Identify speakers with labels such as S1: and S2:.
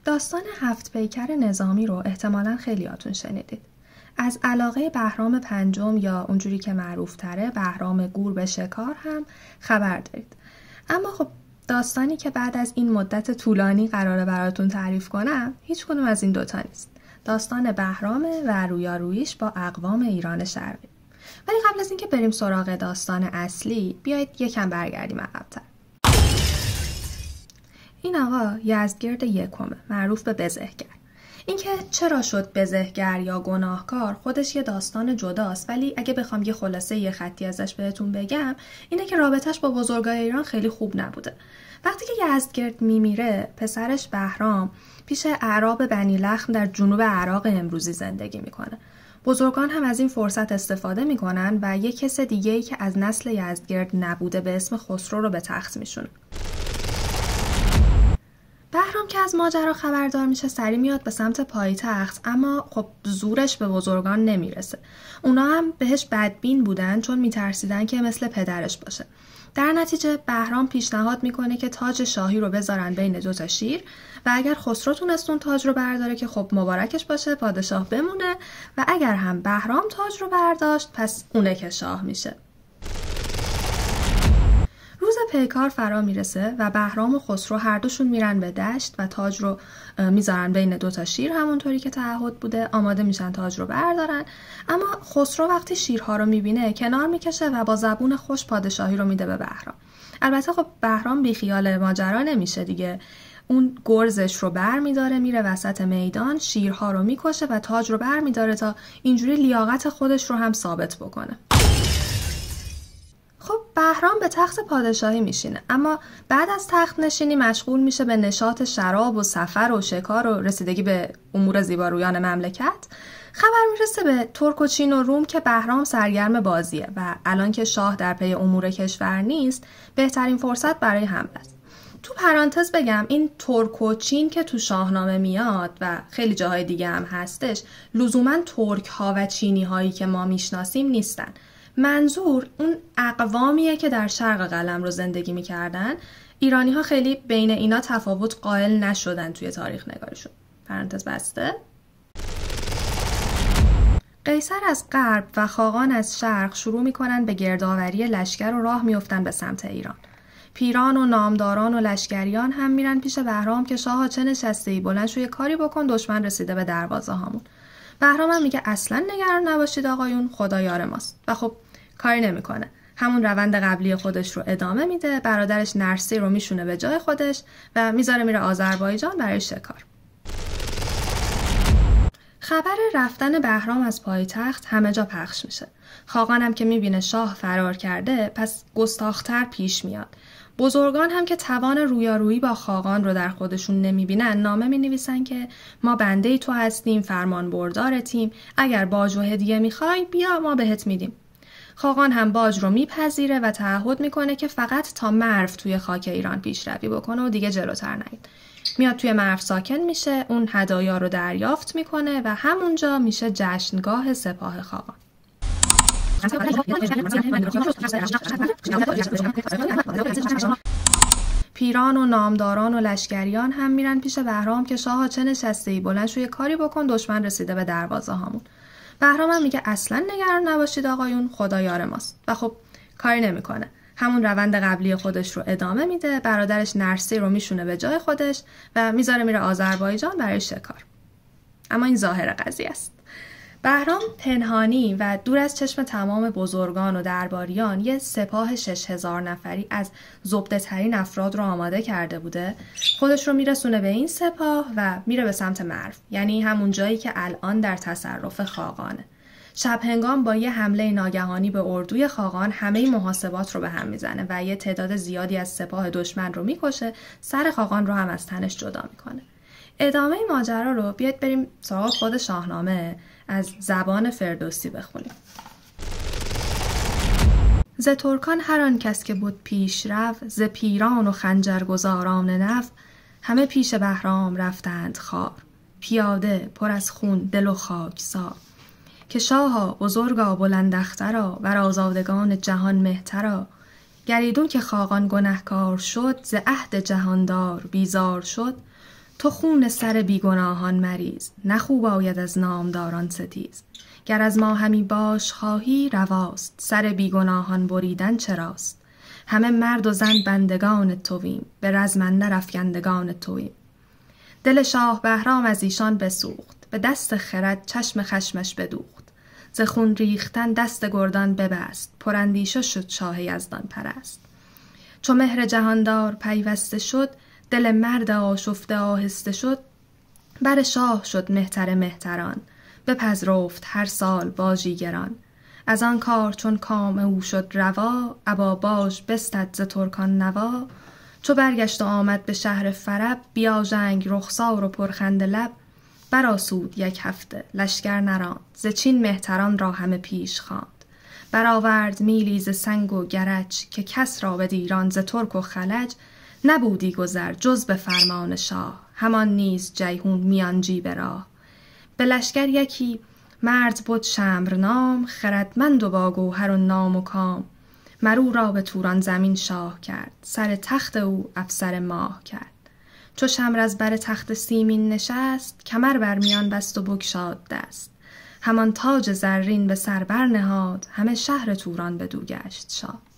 S1: داستان هفت پیکر نظامی رو احتمالاً خیلیاتون شنیدید. از علاقه بهرام پنجم یا اونجوری که معروف تره بهرام گور به شکار هم خبر دارید. اما خب داستانی که بعد از این مدت طولانی قراره براتون تعریف کنم هیچ کنم از این دوتا نیست. داستان بهرامه و رویاروییش با اقوام ایران شرقی. ولی قبل از اینکه بریم سراغ داستان اصلی بیایید یکم برگردیم عقب‌تر. این آقا یزدگرد یکمه، معروف به بزهگر. اینکه چرا شد بزهگر یا گناهکار خودش یه داستان جداست، ولی اگه بخوام یه خلاصه یه خطی ازش بهتون بگم اینه که رابطش با بزرگای ایران خیلی خوب نبوده. وقتی که یزدگرد میمیره پسرش بهرام پیش اعراب بنی لخم در جنوب عراق امروزی زندگی میکنه. بزرگان هم از این فرصت استفاده میکنن و یه کس دیگه‌ای که از نسل یزدگرد نبوده به اسم خسرو رو به تخت میشونه. بهرام که از ماجرا خبردار میشه سری میاد به سمت پایتخت، اما خب زورش به بزرگان نمیرسه. اونا هم بهش بدبین بودن چون میترسیدن که مثل پدرش باشه. در نتیجه بهرام پیشنهاد میکنه که تاج شاهی رو بذارن بین دوتا شیر و اگر خسرو تونست اون تاج رو برداره که خب مبارکش باشه، پادشاه بمونه، و اگر هم بهرام تاج رو برداشت پس اونه که شاه میشه. روز پیکار فرا میرسه و بهرام و خسرو هر دوشون میرن به دشت و تاج رو میذارن بین دوتا شیر همونطوری که تعهد بوده، آماده میشن تاج رو بردارن. اما خسرو وقتی شیرها رو میبینه کنار میکشه و با زبون خوش پادشاهی رو میده به بهرام. البته خب بهرام بیخیال ماجرا نمیشه دیگه، اون گرزش رو بر میداره میره وسط میدان، شیرها رو میکشه و تاج رو بر میداره تا اینجوری لیاقت خودش رو هم ثابت بکنه. خب بهرام به تخت پادشاهی میشینه، اما بعد از تخت نشینی مشغول میشه به نشاط شراب و سفر و شکار و رسیدگی به امور زیبارویان مملکت. خبر میرسه به ترک و چین و روم که بهرام سرگرم بازیه و الان که شاه در پی امور کشور نیست بهترین فرصت برای حمله است. تو پرانتز بگم این ترک و چین که تو شاهنامه میاد و خیلی جاهای دیگه هم هستش لزوما ترک ها و چینی هایی که ما میشناسیم نیستن. منظور اون اقوامیه که در شرق قلمرو زندگی میکردن. ایرانی ها خیلی بین اینا تفاوت قائل نشدن توی تاریخ نگارشون. پرانتز بسته. قیصر از غرب و خاقان از شرق شروع میکنن به گردآوری لشکر و راه میفتن به سمت ایران. پیران و نامداران و لشکریان هم میرن پیش بهرام که شاها چه نشسته‌ای، بلند شو یه کاری بکن، دشمن رسیده به دروازه هامون. بهرام هم میگه اصلا نگران نباشید آقایون، خدا یار ماست، و خب کاری نمیکنه. همون روند قبلی خودش رو ادامه میده، برادرش نرسی رو میشونه به جای خودش و میذاره میره آذربایجان برای شکار. خبر رفتن بهرام از پایتخت همه جا پخش میشه. خاقان هم که میبینه شاه فرار کرده پس گستاختر پیش میاد. بزرگان هم که توان رویارویی با خاقان رو در خودشون نمیبینن نامه مینویسن که ما بنده تو هستیم، فرمان بردار تیم، اگر باج و هدیه میخوای بیا ما بهت میدیم. خاقان هم باج رو میپذیره و تعهد میکنه که فقط تا مرو توی خاک ایران پیشروی بکنه و دیگه جلوتر نید. میاد توی مرو ساکن میشه، اون هدایا رو دریافت میکنه و همونجا میشه جشنگاه سپاه خاقان. پیران و نامداران و لشکریان هم میرن پیش بهرام که شاها چه نشسته‌ای، بلند شو یه کاری بکن، دشمن رسیده به دروازه هامون. بهرام هم میگه اصلا نگران نباشید آقایون، خدا یار ماست، و خب کاری نمیکنه. همون روند قبلی خودش رو ادامه میده، برادرش نرسی رو میشونه به جای خودش و میذاره میره آذربایجان برای شکار. اما این ظاهر قضیه است. بهرام پنهانی و دور از چشم تمام بزرگان و درباریان یه سپاه 6000 نفری از زبده ترین افراد رو آماده کرده بوده. خودش رو میرسونه به این سپاه و میره به سمت مرو، یعنی همون جایی که الان در تصرف خاقانه. شب هنگام با یه حمله ناگهانی به اردوی خاقان همه محاسبات رو به هم میزنه و یه تعداد زیادی از سپاه دشمن رو میکشه، سر خاقان رو هم از تنش جدا میکنه. ادامه ماجرا رو بیاید بریم سراغ خود شاهنامه از زبان فردوسی بخونیم. ز ترکان هر آن کس که بود پیش رو، ز پیران و خنجرگزاران نو، همه پیش بهرام رفتند خوار. پیاده پر از خون دل و خاکسار. که شاها بزرگا بلندخترا و آزادگان جهان مهترا. گریدون که خاقان گنهکار شد، ز عهد جهاندار بیزار شد. تو خون سر بیگناهان مریز، نه خوب آید از نامداران ستیز. گر از ما همی باش خواهی رواست، سر بیگناهان بریدن چراست. همه مرد و زن بندگان توییم، به رزم اندر افگندگان توییم. دل شاه بهرام از ایشان بسوخت، به دست خرد چشم خشمش بدوخت. ز خون ریختن دست گردان ببست، پراندیشه شد شاه یزدان پرست. چو مهر جهاندار پیوسته شد، دل مرد آشفته آهسته شد. بر شاه شد مهتر مهتران، بپذرفت هر سال باژی گران. از آن کار چون کام او شد روا، ابا باژ بستد ز ترکان نوا. چو برگشت و آمد به شهر فرب، بیاژنگ رخسار و پرخنده لب. برآسود یک هفته لشکر نراند، ز چین مهتران را همه پیش خواند. برآورد میلی ز سنگ و گرج، که کس را به دیران ز ترک و خلج. نبودی گذر جز به فرمان شاه، همان نیز جیهون میان جیب راه. به لشکر یکی مرد بد شمر نام، خردمند و با گوهر و نام و کام. مرو را به توران زمین شاه کرد، سر تخت او افسر ماه کرد. چو شمر از بر تخت سیمین نشست، کمر بر میان بست و بگشاد دست. همان تاج زرین به سر بر نهاد، همه شهر توران بدو گشت شاد.